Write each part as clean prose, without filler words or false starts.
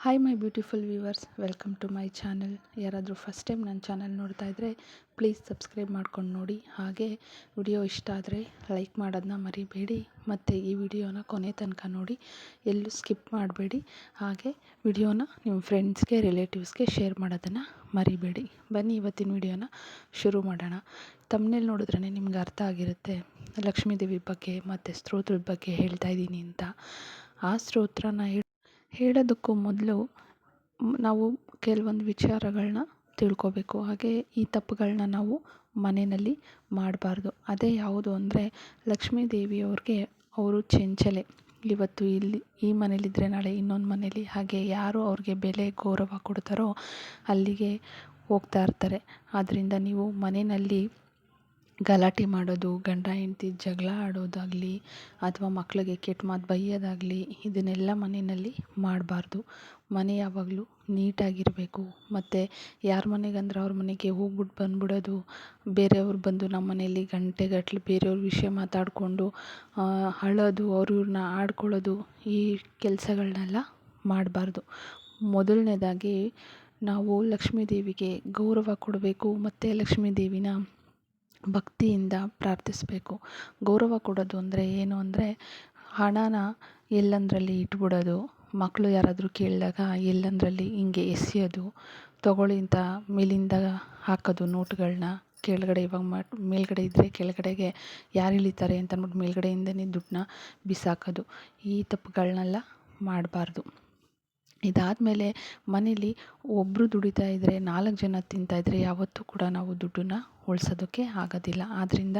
Hi my beautiful viewers, welcome to my channel. ಯಾರಾದರೂ first time ನನ್ನ channel ನೋಡ್ತಾ ಇದ್ದರೆ ಪ್ಲೀಸ್ ಸಬ್ಸ್ಕ್ರೈಬ್ ಮಾಡ್ಕೊಂಡು ನೋಡಿ. ಹಾಗೆ ವಿಡಿಯೋ ಇಷ್ಟ ಆದರೆ ಲೈಕ್ ಮಾಡೋದನ್ನ ಮರಿಬೇಡಿ. ಮತ್ತು ಈ ವಿಡಿಯೋನ ಕೊನೆ ತನಕ ನೋಡಿ, ಎಲ್ಲೂ ಸ್ಕಿಪ್ ಮಾಡಬೇಡಿ. ಹಾಗೆ ವಿಡಿಯೋನ ನಿಮ್ಮ ಫ್ರೆಂಡ್ಸ್ಗೆ, ರಿಲೇಟಿವ್ಸ್ಗೆ ಶೇರ್ ಮಾಡೋದನ್ನು ಮರಿಬೇಡಿ. ಬನ್ನಿ ಇವತ್ತಿನ ವಿಡಿಯೋನ ಶುರು ಮಾಡೋಣ. ತಮ್ಮನೇಲಿ ನೋಡಿದ್ರೇ ನಿಮ್ಗೆ ಅರ್ಥ ಆಗಿರುತ್ತೆ ಲಕ್ಷ್ಮೀದೇವಿ ಬಗ್ಗೆ ಮತ್ತು ಸ್ತೋತ್ರದ ಬಗ್ಗೆ ಹೇಳ್ತಾ ಇದ್ದೀನಿ ಅಂತ. ಆ ಸ್ತೋತ್ರನ ಹೇಳೋದಕ್ಕೂ ಮೊದಲು ನಾವು ಕೆಲವೊಂದು ವಿಚಾರಗಳನ್ನ ತಿಳ್ಕೊಬೇಕು. ಹಾಗೆ ಈ ತಪ್ಪುಗಳನ್ನ ನಾವು ಮನೆಯಲ್ಲಿ ಮಾಡಬಾರ್ದು. ಅದೇ ಯಾವುದು ಅಂದರೆ, ಲಕ್ಷ್ಮೀ ದೇವಿಯವ್ರಿಗೆ ಅವರು ಚಂಚಲೆ. ಇವತ್ತು ಇಲ್ಲಿ ಈ ಮನೇಲಿದ್ದರೆ ನಾಳೆ ಇನ್ನೊಂದು ಮನೇಲಿ, ಹಾಗೆ ಯಾರು ಅವ್ರಿಗೆ ಬೆಲೆ ಗೌರವ ಕೊಡ್ತಾರೋ ಅಲ್ಲಿಗೆ ಹೋಗ್ತಾ ಇರ್ತಾರೆ. ಆದ್ದರಿಂದ ನೀವು ಮನೆಯಲ್ಲಿ ಗಲಾಟೆ ಮಾಡೋದು, ಗಂಡ ಹೆಂಡತಿ ಜಗಳ ಆಡೋದಾಗಲಿ ಅಥವಾ ಮಕ್ಕಳಿಗೆ ಕೆಟ್ಟ ಮಾತು ಬೈಯೋದಾಗಲಿ ಇದನ್ನೆಲ್ಲ ಮನೆಯಲ್ಲಿ ಮಾಡಬಾರ್ದು. ಮನೆ ಯಾವಾಗಲೂ ನೀಟಾಗಿರಬೇಕು. ಮತ್ತು ಯಾರ ಮನೆಗಂದ್ರೆ ಅವ್ರ ಮನೆಗೆ ಹೋಗ್ಬಿಟ್ಟು ಬಂದ್ಬಿಡೋದು, ಬೇರೆಯವ್ರು ಬಂದು ನಮ್ಮ ಮನೆಯಲ್ಲಿ ಗಂಟೆಗಟ್ಟಲೆ ಬೇರೆಯವ್ರ ವಿಷಯ ಮಾತಾಡಿಕೊಂಡು ಅಳೋದು, ಅವ್ರನ್ನ ಆಡ್ಕೊಳ್ಳೋದು, ಈ ಕೆಲಸಗಳನ್ನೆಲ್ಲ ಮಾಡಬಾರ್ದು. ಮೊದಲನೇದಾಗಿ ನಾವು ಲಕ್ಷ್ಮೀ ದೇವಿಗೆ ಗೌರವ ಕೊಡಬೇಕು ಮತ್ತು ಲಕ್ಷ್ಮೀ ದೇವಿನ ಭಕ್ತಿಯಿಂದ ಪ್ರಾರ್ಥಿಸಬೇಕು. ಗೌರವ ಕೊಡೋದು ಅಂದರೆ ಏನು ಅಂದರೆ, ಹಣನ ಎಲ್ಲಂದರಲ್ಲಿ ಇಟ್ಬಿಡೋದು, ಮಕ್ಕಳು ಯಾರಾದರೂ ಕೇಳಿದಾಗ ಎಲ್ಲಂದರಲ್ಲಿ ಹಿಂಗೆ ಎಸೆಯೋದು, ತೊಗೊಳ್ಳಿ ಅಂತ ಮೇಲಿಂದ ಹಾಕೋದು ನೋಟುಗಳನ್ನ ಕೆಳಗಡೆ. ಇವಾಗ ಮೇಲ್ಗಡೆ ಇದ್ದರೆ ಕೆಳಗಡೆಗೆ ಯಾರು ಇಳಿತಾರೆ ಅಂತ ಅಂದ್ಬಿಟ್ಟು ಮೇಲ್ಗಡೆಯಿಂದನೇ ದುಡ್ಡನ್ನ ಬಿಸಾಕೋದು. ಈ ತಪ್ಪುಗಳನ್ನೆಲ್ಲ ಮಾಡಬಾರ್ದು. ಇದಾದಮೇಲೆ ಮನೇಲಿ ಒಬ್ಬರು ದುಡಿತಾ ಇದ್ದರೆ 4 ಜನ ತಿಂತಾಯಿದ್ರೆ ಯಾವತ್ತೂ ಕೂಡ ನಾವು ದುಡ್ಡನ್ನು ಉಳಿಸೋದಕ್ಕೆ ಆಗೋದಿಲ್ಲ. ಆದ್ದರಿಂದ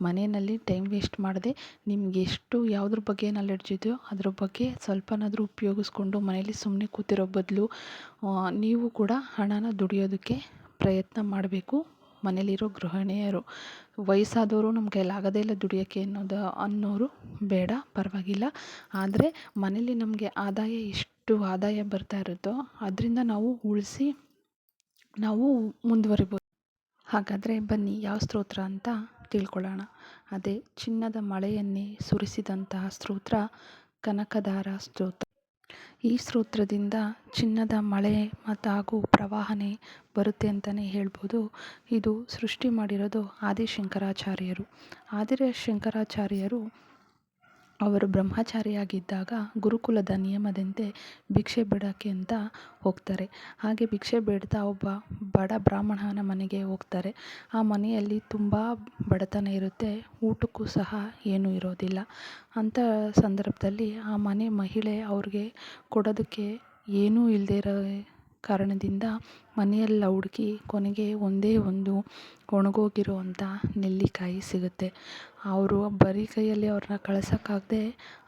ಮನೆಯಲ್ಲಿ ಟೈಮ್ ವೇಸ್ಟ್ ಮಾಡದೆ, ನಿಮ್ಗೆ ಎಷ್ಟು ಯಾವುದ್ರ ಬಗ್ಗೆ ನಾಲೆಡ್ಜ್ ಇದೆಯೋ ಅದ್ರ ಬಗ್ಗೆ ಸ್ವಲ್ಪನಾದರೂ ಉಪಯೋಗಿಸ್ಕೊಂಡು ಮನೇಲಿ ಸುಮ್ಮನೆ ಕೂತಿರೋ ಬದಲು ನೀವು ಕೂಡ ಹಣನ ದುಡಿಯೋದಕ್ಕೆ ಪ್ರಯತ್ನ ಮಾಡಬೇಕು. ಮನೇಲಿರೋ ಗೃಹಿಣಿಯರು, ವಯಸ್ಸಾದವರು ನಮ್ಮ ಕೈಲಾಗೋದೇ ಇಲ್ಲ ದುಡಿಯೋಕ್ಕೆ ಅನ್ನೋರು ಬೇಡ, ಪರವಾಗಿಲ್ಲ. ಆದರೆ ಮನೇಲಿ ನಮಗೆ ಎಷ್ಟು ಆದಾಯ ಬರ್ತಾ ಇರುತ್ತೋ ಅದರಿಂದ ನಾವು ಉಳಿಸಿ ನಾವು ಮುಂದುವರಿಬೋದು. ಹಾಗಾದರೆ ಬನ್ನಿ ಯಾವ ಸ್ತೋತ್ರ ಅಂತ ತಿಳ್ಕೊಳ್ಳೋಣ. ಅದೇ ಚಿನ್ನದ ಮಳೆಯನ್ನೇ ಸುರಿಸಿದಂತಹ ಸ್ತೋತ್ರ ಕನಕಧಾರ ಸ್ತೋತ್ರ. ಈ ಸ್ತೋತ್ರದಿಂದ ಚಿನ್ನದ ಮಳೆ ಮತ್ತು ಹಾಗೂ ಪ್ರವಾಹನೆ ಬರುತ್ತೆ ಅಂತಲೇ ಹೇಳ್ಬೋದು. ಇದು ಸೃಷ್ಟಿ ಮಾಡಿರೋದು ಆದಿಶಂಕರಾಚಾರ್ಯರು. ಆದಿಶಂಕರಾಚಾರ್ಯರು ಅವರು ಬ್ರಹ್ಮಚಾರಿಯಾಗಿದ್ದಾಗ ಗುರುಕುಲದ ನಿಯಮದಂತೆ ಭಿಕ್ಷೆ ಬೇಡೋಕ್ಕೆ ಅಂತ ಹೋಗ್ತಾರೆ. ಹಾಗೆ ಭಿಕ್ಷೆ ಬೇಡ್ತಾ ಒಬ್ಬ ಬಡ ಬ್ರಾಹ್ಮಣನ ಮನೆಗೆ ಹೋಗ್ತಾರೆ. ಆ ಮನೆಯಲ್ಲಿ ತುಂಬ ಬಡತನ ಇರುತ್ತೆ, ಊಟಕ್ಕೂ ಸಹ ಏನೂ ಇರೋದಿಲ್ಲ. ಅಂಥ ಸಂದರ್ಭದಲ್ಲಿ ಆ ಮನೆ ಮಹಿಳೆ ಅವ್ರಿಗೆ ಕೊಡೋದಕ್ಕೆ ಏನೂ ಇಲ್ಲದೇ ಇರೋ ಕಾರಣದಿಂದ ಮನೆಯೆಲ್ಲ ಹುಡುಕಿ ಕೊನೆಗೆ ಒಂದೇ ಒಂದು ಒಣಗೋಗಿರುವಂಥ ನೆಲ್ಲಿಕಾಯಿ ಸಿಗುತ್ತೆ. ಅವರು ಬರೀ ಕೈಯಲ್ಲಿ ಅವ್ರನ್ನ ಕಳ್ಸೋಕ್ಕಾಗದೆ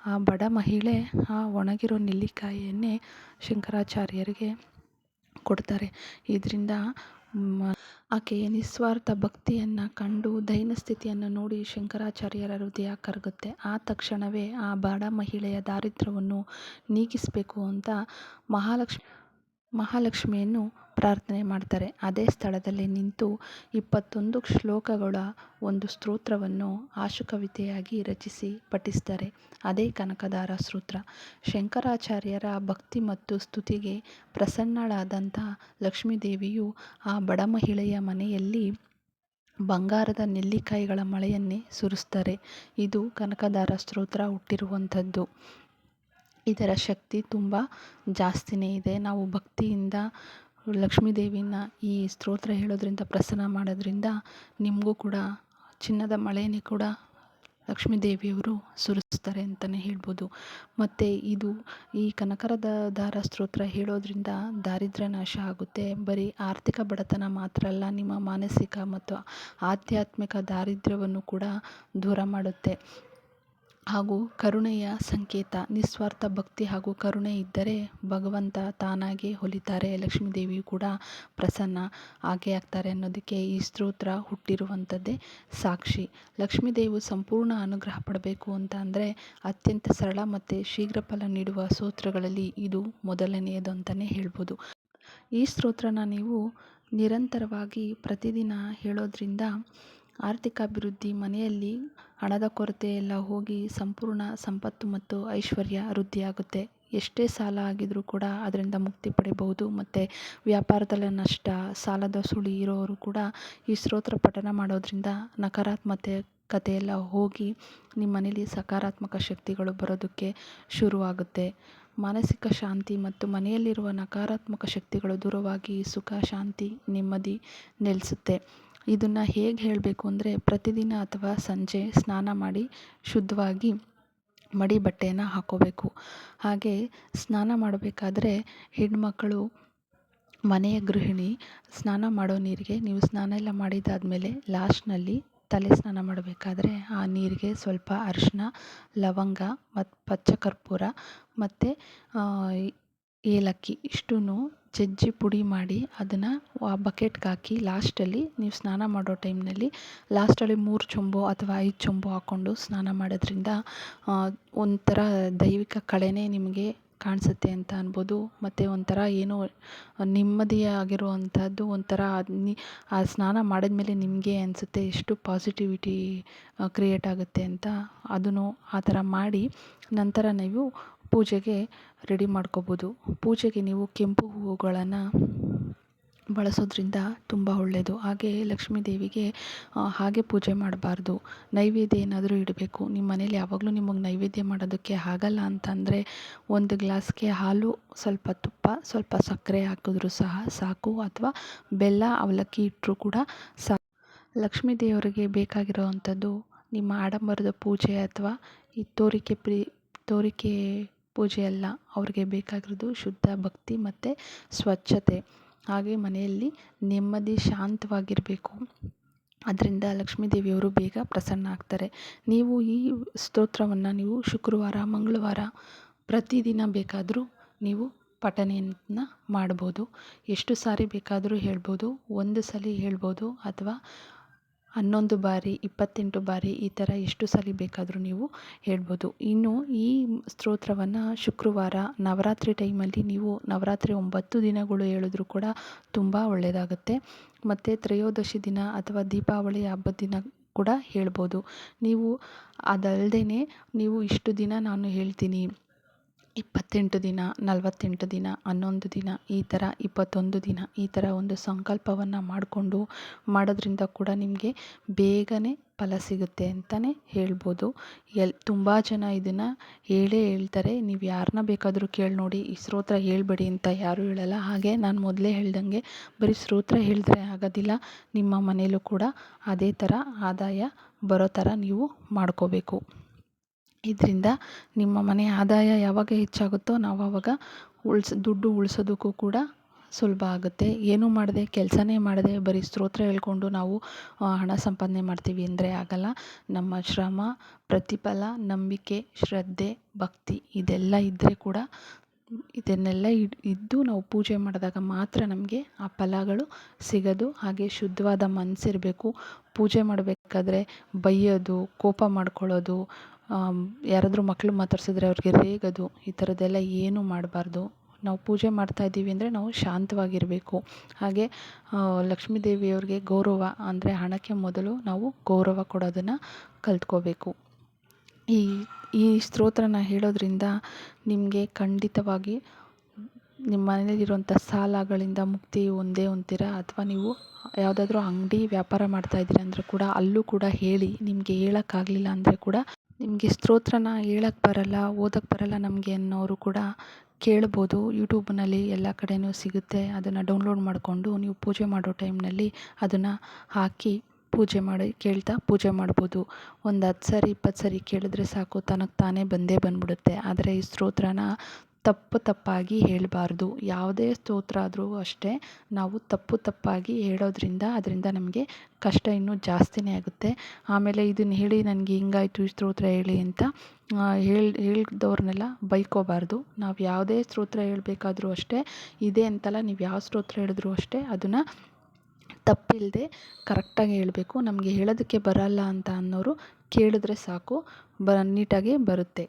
ಆ ಬಡ ಮಹಿಳೆ ಆ ಒಣಗಿರೋ ನೆಲ್ಲಿಕಾಯಿಯನ್ನೇ ಶಂಕರಾಚಾರ್ಯರಿಗೆ ಕೊಡ್ತಾರೆ. ಇದರಿಂದ ಆಕೆಯ ನಿಸ್ವಾರ್ಥ ಭಕ್ತಿಯನ್ನು ಕಂಡು ದೈನ ಸ್ಥಿತಿಯನ್ನು ನೋಡಿ ಶಂಕರಾಚಾರ್ಯರ ಹೃದಯ ಕರಗುತ್ತೆ. ಆ ತಕ್ಷಣವೇ ಆ ಬಡ ಮಹಿಳೆಯ ದಾರಿದ್ರ್ಯವನ್ನು ನೀಗಿಸಬೇಕು ಅಂತ ಮಹಾಲಕ್ಷ್ಮಿಯನ್ನು ಪ್ರಾರ್ಥನೆ ಮಾಡ್ತಾರೆ. ಅದೇ ಸ್ಥಳದಲ್ಲಿ ನಿಂತು 21 ಶ್ಲೋಕಗಳ ಒಂದು ಸ್ತೋತ್ರವನ್ನು ಆಶುಕವಿತೆಯಾಗಿ ರಚಿಸಿ ಪಠಿಸ್ತಾರೆ. ಅದೇ ಕನಕಧಾರ ಸ್ತೋತ್ರ. ಶಂಕರಾಚಾರ್ಯರ ಭಕ್ತಿ ಮತ್ತು ಸ್ತುತಿಗೆ ಪ್ರಸನ್ನಳಾದಂಥ ಲಕ್ಷ್ಮೀದೇವಿಯು ಆ ಬಡ ಮಹಿಳೆಯ ಮನೆಯಲ್ಲಿ ಬಂಗಾರದ ನೆಲ್ಲಿಕಾಯಿಗಳ ಮಳೆಯನ್ನೇ ಸುರಿಸ್ತಾರೆ. ಇದು ಕನಕಧಾರ ಸ್ತೋತ್ರ ಹುಟ್ಟಿರುವಂಥದ್ದು. ಇದರ ಶಕ್ತಿ ತುಂಬ ಜಾಸ್ತಿನೇ ಇದೆ. ನಾವು ಭಕ್ತಿಯಿಂದ ಲಕ್ಷ್ಮೀದೇವಿನ ಈ ಸ್ತೋತ್ರ ಹೇಳೋದ್ರಿಂದ, ಪ್ರಸನ್ನ ಮಾಡೋದ್ರಿಂದ ನಿಮಗೂ ಕೂಡ ಚಿನ್ನದ ಮಳೆಯೇ ಕೂಡ ಲಕ್ಷ್ಮೀದೇವಿಯವರು ಸುರಿಸ್ತಾರೆ ಅಂತಲೇ ಹೇಳ್ಬೋದು. ಮತ್ತು ಈ ಕನಕಧಾರ ಸ್ತೋತ್ರ ಹೇಳೋದ್ರಿಂದ ದಾರಿದ್ರ್ಯ ನಾಶ ಆಗುತ್ತೆ. ಬರೀ ಆರ್ಥಿಕ ಬಡತನ ಮಾತ್ರ ಅಲ್ಲ, ನಿಮ್ಮ ಮಾನಸಿಕ ಮತ್ತು ಆಧ್ಯಾತ್ಮಿಕ ದಾರಿದ್ರ್ಯವನ್ನು ಕೂಡ ದೂರ ಮಾಡುತ್ತೆ. ಹಾಗೂ ಕರುಣೆಯ ಸಂಕೇತ. ನಿಸ್ವಾರ್ಥ ಭಕ್ತಿ ಹಾಗೂ ಕರುಣೆ ಇದ್ದರೆ ಭಗವಂತ ತಾನಾಗೇ ಒಲಿತಾರೆ, ಲಕ್ಷ್ಮೀದೇವಿಯು ಕೂಡ ಪ್ರಸನ್ನ ಆಗೇ ಆಗ್ತಾರೆ ಅನ್ನೋದಕ್ಕೆ ಈ ಸ್ತೋತ್ರ ಹುಟ್ಟಿರುವಂಥದ್ದೇ ಸಾಕ್ಷಿ. ಲಕ್ಷ್ಮೀದೇವಿ ಸಂಪೂರ್ಣ ಅನುಗ್ರಹ ಪಡಬೇಕು ಅಂತ ಅಂದರೆ ಅತ್ಯಂತ ಸರಳ ಮತ್ತು ಶೀಘ್ರ ಫಲ ನೀಡುವ ಸ್ತೋತ್ರಗಳಲ್ಲಿ ಇದು ಮೊದಲನೆಯದು ಅಂತಲೇ ಹೇಳ್ಬೋದು. ಈ ಸ್ತೋತ್ರನ ನೀವು ನಿರಂತರವಾಗಿ ಪ್ರತಿದಿನ ಹೇಳೋದ್ರಿಂದ ಆರ್ಥಿಕ ಅಭಿವೃದ್ಧಿ, ಮನೆಯಲ್ಲಿ ಹಣದ ಕೊರತೆ ಎಲ್ಲ ಹೋಗಿ ಸಂಪೂರ್ಣ ಸಂಪತ್ತು ಮತ್ತು ಐಶ್ವರ್ಯ ವೃದ್ಧಿಯಾಗುತ್ತೆ. ಎಷ್ಟೇ ಸಾಲ ಆಗಿದ್ರೂ ಕೂಡ ಅದರಿಂದ ಮುಕ್ತಿ ಪಡಿಬಹುದು. ಮತ್ತು ವ್ಯಾಪಾರದಲ್ಲಿ ನಷ್ಟ, ಸಾಲದ ಸುಳಿ ಇರೋರು ಕೂಡ ಈ ಸ್ತೋತ್ರ ಪಠಣ ಮಾಡೋದ್ರಿಂದ ನಕಾರಾತ್ಮಕತೆಯೆಲ್ಲ ಹೋಗಿ ನಿಮ್ಮ ಮನೇಲಿ ಸಕಾರಾತ್ಮಕ ಶಕ್ತಿಗಳು ಬರೋದಕ್ಕೆ ಶುರುವಾಗುತ್ತೆ. ಮಾನಸಿಕ ಶಾಂತಿ ಮತ್ತು ಮನೆಯಲ್ಲಿರುವ ನಕಾರಾತ್ಮಕ ಶಕ್ತಿಗಳು ದೂರವಾಗಿ ಸುಖ, ಶಾಂತಿ, ನೆಮ್ಮದಿ ನೆಲೆಸುತ್ತೆ. ಇದನ್ನು ಹೇಗೆ ಹೇಳಬೇಕು ಅಂದರೆ, ಪ್ರತಿದಿನ ಅಥವಾ ಸಂಜೆ ಸ್ನಾನ ಮಾಡಿ ಶುದ್ಧವಾಗಿ ಮಡಿ ಬಟ್ಟೆಯನ್ನು ಹಾಕ್ಕೋಬೇಕು. ಹಾಗೆ ಸ್ನಾನ ಮಾಡಬೇಕಾದ್ರೆ ಹೆಣ್ಮಕ್ಕಳು, ಮನೆಯ ಗೃಹಿಣಿ ಸ್ನಾನ ಮಾಡೋ ನೀರಿಗೆ, ನೀವು ಸ್ನಾನ ಎಲ್ಲ ಮಾಡಿದಾದಮೇಲೆ ಲಾಸ್ಟ್ನಲ್ಲಿ ತಲೆ ಸ್ನಾನ ಮಾಡಬೇಕಾದ್ರೆ ಆ ನೀರಿಗೆ ಸ್ವಲ್ಪ ಅರಿಶಿನ, ಲವಂಗ ಮತ್ತು ಪಚ್ಚ ಕರ್ಪೂರ ಮತ್ತು ಏಲಕ್ಕಿ ಇಷ್ಟನ್ನು ಜಜ್ಜಿ ಪುಡಿ ಮಾಡಿ ಅದನ್ನು ಆ ಬಕೆಟ್ಗೆ ಹಾಕಿ ಲಾಸ್ಟಲ್ಲಿ ನೀವು ಸ್ನಾನ ಮಾಡೋ ಟೈಮ್ನಲ್ಲಿ ಲಾಸ್ಟಲ್ಲಿ 3 ಚೊಂಬು ಅಥವಾ 5 ಚೊಂಬು ಹಾಕ್ಕೊಂಡು ಸ್ನಾನ ಮಾಡೋದ್ರಿಂದ ಒಂಥರ ದೈವಿಕ ಕಳೆನೇ ನಿಮಗೆ ಕಾಣಿಸುತ್ತೆ ಅಂತ ಅನ್ಬೋದು. ಮತ್ತು ಒಂಥರ ಏನೋ ನೆಮ್ಮದಿಯಾಗಿರುವಂಥದ್ದು ಒಂಥರ ಆ ಸ್ನಾನ ಮಾಡಿದ್ಮೇಲೆ ನಿಮಗೆ ಅನಿಸುತ್ತೆ ಎಷ್ಟು ಪಾಸಿಟಿವಿಟಿ ಕ್ರಿಯೇಟ್ ಆಗುತ್ತೆ ಅಂತ. ಅದನ್ನು ಆ ಥರ ಮಾಡಿ ನಂತರ ನೀವು ಪೂಜೆಗೆ ರೆಡಿ ಮಾಡ್ಕೋಬೋದು. ಪೂಜೆಗೆ ನೀವು ಕೆಂಪು ಹೂವುಗಳನ್ನು ಬಳಸೋದ್ರಿಂದ ತುಂಬ ಒಳ್ಳೆಯದು. ಹಾಗೆ ಲಕ್ಷ್ಮೀ ದೇವಿಗೆ ಹಾಗೆ ಪೂಜೆ ಮಾಡಬಾರ್ದು, ನೈವೇದ್ಯ ಏನಾದರೂ ಇಡಬೇಕು. ನಿಮ್ಮ ಮನೇಲಿ ಯಾವಾಗಲೂ ನಿಮಗೆ ನೈವೇದ್ಯ ಮಾಡೋದಕ್ಕೆ ಆಗಲ್ಲ ಅಂತಂದರೆ 1 ಗ್ಲಾಸ್ಗೆ ಹಾಲು, ಸ್ವಲ್ಪ ತುಪ್ಪ, ಸ್ವಲ್ಪ ಸಕ್ಕರೆ ಹಾಕಿದ್ರೂ ಸಹ ಸಾಕು, ಅಥವಾ ಬೆಲ್ಲ ಅವಲಕ್ಕಿ ಇಟ್ಟರೂ ಕೂಡ ಸಾಕು. ಲಕ್ಷ್ಮೀ ದೇವರಿಗೆ ಬೇಕಾಗಿರೋವಂಥದ್ದು ನಿಮ್ಮ ಆಡಂಬರದ ಪೂಜೆ ಅಥವಾ ಈ ತೋರಿಕೆ ಪೂಜೆ ಅಲ್ಲ. ಅವ್ರಿಗೆ ಬೇಕಾಗಿರೋದು ಶುದ್ಧ ಭಕ್ತಿ ಮತ್ತು ಸ್ವಚ್ಛತೆ. ಹಾಗೆ ಮನೆಯಲ್ಲಿ ನೆಮ್ಮದಿ, ಶಾಂತವಾಗಿರಬೇಕು. ಅದರಿಂದ ಲಕ್ಷ್ಮೀ ದೇವಿಯವರು ಬೇಗ ಪ್ರಸನ್ನ ಆಗ್ತಾರೆ. ನೀವು ಈ ಸ್ತೋತ್ರವನ್ನು ನೀವು ಶುಕ್ರವಾರ, ಮಂಗಳವಾರ ಪ್ರತಿದಿನ ಬೇಕಾದರೂ ನೀವು ಪಠಣೆಯನ್ನು ಮಾಡ್ಬೋದು. ಎಷ್ಟು ಸಾರಿ ಬೇಕಾದರೂ ಹೇಳ್ಬೋದು. 1 ಸಲ ಹೇಳ್ಬೋದು ಅಥವಾ 11 ಬಾರಿ, 28 ಬಾರಿ, ಈ ಥರ ಎಷ್ಟು ಸಲ ಬೇಕಾದರೂ ನೀವು ಹೇಳ್ಬೋದು. ಇನ್ನು ಈ ಸ್ತೋತ್ರವನ್ನು ಶುಕ್ರವಾರ ನವರಾತ್ರಿ ಟೈಮಲ್ಲಿ ನೀವು ನವರಾತ್ರಿ 9 ದಿನಗಳು ಹೇಳಿದ್ರೂ ಕೂಡ ತುಂಬ ಒಳ್ಳೆಯದಾಗುತ್ತೆ. ಮತ್ತು ತ್ರಯೋದಶಿ ದಿನ ಅಥವಾ ದೀಪಾವಳಿ ಹಬ್ಬದ ದಿನ ಕೂಡ ಹೇಳ್ಬೋದು. ನೀವು ಅದಲ್ಲದೆ ನೀವು ಇಷ್ಟು ದಿನ ನಾನು ಹೇಳ್ತೀನಿ, 28 ದಿನ, 48 ದಿನ, 11 ದಿನ, ಈ ಥರ 21 ದಿನ, ಈ ಥರ ಒಂದು ಸಂಕಲ್ಪವನ್ನು ಮಾಡಿಕೊಂಡು ಮಾಡೋದ್ರಿಂದ ಕೂಡ ನಿಮಗೆ ಬೇಗನೆ ಫಲ ಸಿಗುತ್ತೆ ಅಂತಲೇ ಹೇಳ್ಬೋದು. ತುಂಬ ಜನ ಇದನ್ನು ಹೇಳ್ತಾರೆ. ನೀವು ಯಾರನ್ನ ಬೇಕಾದರೂ ಕೇಳಿ ನೋಡಿ, ಈ ಸ್ತೋತ್ರ ಹೇಳ್ಬೇಡಿ ಅಂತ ಯಾರೂ ಹೇಳಲ್ಲ. ಹಾಗೆ ನಾನು ಮೊದಲೇ ಹೇಳ್ದಂಗೆ ಬರೀ ಸ್ತೋತ್ರ ಹೇಳಿದ್ರೆ ಆಗೋದಿಲ್ಲ, ನಿಮ್ಮ ಮನೇಲೂ ಕೂಡ ಅದೇ ಥರ ಆದಾಯ ಬರೋ ಥರ ನೀವು ಮಾಡ್ಕೋಬೇಕು. ಇದರಿಂದ ನಿಮ್ಮ ಮನೆ ಆದಾಯ ಯಾವಾಗ ಹೆಚ್ಚಾಗುತ್ತೋ ನಾವು ಆವಾಗ ದುಡ್ಡು ಉಳಿಸೋದಕ್ಕೂ ಕೂಡ ಸುಲಭ ಆಗುತ್ತೆ. ಏನೂ ಮಾಡದೆ, ಕೆಲಸನೇ ಮಾಡದೆ ಬರೀ ಸ್ತೋತ್ರ ಹೇಳ್ಕೊಂಡು ನಾವು ಹಣ ಸಂಪಾದನೆ ಮಾಡ್ತೀವಿ ಅಂದರೆ ಆಗಲ್ಲ. ನಮ್ಮ ಶ್ರಮ, ಪ್ರತಿಫಲ, ನಂಬಿಕೆ, ಶ್ರದ್ಧೆ, ಭಕ್ತಿ ಇದೆಲ್ಲ ಇದ್ದರೆ ಕೂಡ, ಇದನ್ನೆಲ್ಲ ಇದ್ದು ನಾವು ಪೂಜೆ ಮಾಡಿದಾಗ ಮಾತ್ರ ನಮಗೆ ಆ ಫಲಗಳು ಸಿಗೋದು. ಹಾಗೆ ಶುದ್ಧವಾದ ಮನಸ್ಸಿರಬೇಕು. ಪೂಜೆ ಮಾಡಬೇಕಾದ್ರೆ ಬೈಯೋದು, ಕೋಪ ಮಾಡ್ಕೊಳ್ಳೋದು, ಯಾರಾದರೂ ಮಕ್ಕಳು ಮಾತಾಡ್ಸಿದ್ರೆ ಅವ್ರಿಗೆ ರೇಗೋದು, ಈ ಥರದ್ದೆಲ್ಲ ಏನೂ ಮಾಡಬಾರ್ದು. ನಾವು ಪೂಜೆ ಮಾಡ್ತಾಯಿದ್ದೀವಿ ಅಂದರೆ ನಾವು ಶಾಂತವಾಗಿರಬೇಕು. ಹಾಗೆ ಲಕ್ಷ್ಮೀ ದೇವಿಯವ್ರಿಗೆ ಗೌರವ ಅಂದರೆ ಹಣಕ್ಕೆ ಮೊದಲು ನಾವು ಗೌರವ ಕೊಡೋದನ್ನು ಕಲ್ತ್ಕೋಬೇಕು. ಈ ಸ್ತೋತ್ರನ ಹೇಳೋದ್ರಿಂದ ನಿಮಗೆ ಖಂಡಿತವಾಗಿ ನಿಮ್ಮ ಮನೇಲಿರುವಂಥ ಸಾಲಗಳಿಂದ ಮುಕ್ತಿ ಒಂದೇ ಹೊಂದ್ತೀರ. ಅಥವಾ ನೀವು ಯಾವುದಾದ್ರೂ ಅಂಗಡಿ ವ್ಯಾಪಾರ ಮಾಡ್ತಾಯಿದ್ದೀರಿ ಅಂದರೆ ಕೂಡ ಅಲ್ಲೂ ಕೂಡ ಹೇಳಿ. ನಿಮಗೆ ಹೇಳೋಕ್ಕಾಗಲಿಲ್ಲ ಅಂದರೆ ಕೂಡ ನಿಮಗೆ ಸ್ತೋತ್ರನ ಹೇಳಕ್ಕೆ ಬರಲ್ಲ, ಓದಕ್ಕೆ ಬರಲ್ಲ ನಮಗೆ ಅನ್ನೋರು ಕೂಡ ಕೇಳ್ಬೋದು. ಯೂಟ್ಯೂಬ್ನಲ್ಲಿ ಎಲ್ಲ ಕಡೆಯೂ ಸಿಗುತ್ತೆ. ಅದನ್ನು ಡೌನ್ಲೋಡ್ ಮಾಡಿಕೊಂಡು ನೀವು ಪೂಜೆ ಮಾಡೋ ಟೈಮ್ನಲ್ಲಿ ಅದನ್ನು ಹಾಕಿ ಪೂಜೆ ಮಾಡಿ ಕೇಳ್ತಾ ಪೂಜೆ ಮಾಡ್ಬೋದು. ಒಂದು 10 ಸರಿ 20 ಸರಿ ಕೇಳಿದ್ರೆ ಸಾಕು, ತನಗೆ ತಾನೇ ಬಂದ್ಬಿಡುತ್ತೆ. ಆದರೆ ಈ ಸ್ತೋತ್ರನ ತಪ್ಪಾಗಿ ಹೇಳಬಾರ್ದು. ಯಾವುದೇ ಸ್ತೋತ್ರ ಆದರೂ ಅಷ್ಟೇ, ನಾವು ತಪ್ಪಾಗಿ ಹೇಳೋದ್ರಿಂದ ಅದರಿಂದ ನಮಗೆ ಕಷ್ಟ ಇನ್ನೂ ಜಾಸ್ತಿನೇ ಆಗುತ್ತೆ. ಆಮೇಲೆ ಇದನ್ನು ಹೇಳಿ ನನಗೆ ಹಿಂಗಾಯಿತು, ಈ ಸ್ತೋತ್ರ ಹೇಳಿ ಅಂತ ಹೇಳ್ದವ್ರನ್ನೆಲ್ಲ ಬೈಕೋಬಾರ್ದು. ನಾವು ಯಾವುದೇ ಸ್ತೋತ್ರ ಹೇಳಬೇಕಾದ್ರೂ ಅಷ್ಟೇ, ಇದೇ ಅಂತಲ್ಲ, ನೀವು ಯಾವ ಸ್ತೋತ್ರ ಹೇಳಿದ್ರೂ ಅಷ್ಟೇ ಅದನ್ನು ತಪ್ಪಿಲ್ಲದೆ ಕರೆಕ್ಟಾಗಿ ಹೇಳಬೇಕು. ನಮಗೆ ಹೇಳೋದಕ್ಕೆ ಬರಲ್ಲ ಅಂತ ಅನ್ನೋರು ಕೇಳಿದ್ರೆ ಸಾಕು, ನೀಟಾಗಿ ಬರುತ್ತೆ.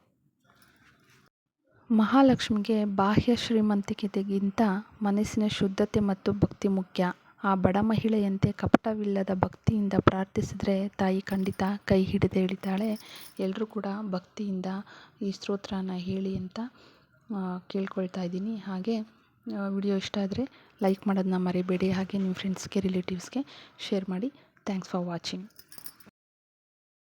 ಮಹಾಲಕ್ಷ್ಮಿಗೆ ಬಾಹ್ಯ ಶ್ರೀಮಂತಿಕೆಗಿಂತ ಮನಸ್ಸಿನ ಶುದ್ಧತೆ ಮತ್ತು ಭಕ್ತಿ ಮುಖ್ಯ. ಆ ಬಡ ಮಹಿಳೆಯಂತೆ ಕಪಟವಿಲ್ಲದ ಭಕ್ತಿಯಿಂದ ಪ್ರಾರ್ಥಿಸಿದರೆ ತಾಯಿ ಖಂಡಿತ ಕೈ ಹಿಡಿದು ಎಳಿತಾಳೆ. ಎಲ್ಲರೂ ಕೂಡ ಭಕ್ತಿಯಿಂದ ಈ ಸ್ತೋತ್ರನ ಹೇಳಿ ಅಂತ ಕೇಳ್ಕೊಳ್ತಾ ಇದ್ದೀನಿ. ಹಾಗೆ ವಿಡಿಯೋ ಇಷ್ಟ ಆದರೆ ಲೈಕ್ ಮಾಡೋದನ್ನ ಮರಿಬೇಡಿ. ಹಾಗೆ ನಿಮ್ಮ ಫ್ರೆಂಡ್ಸ್ಗೆ ರಿಲೇಟಿವ್ಸ್ಗೆ ಶೇರ್ ಮಾಡಿ. Thanks for watching.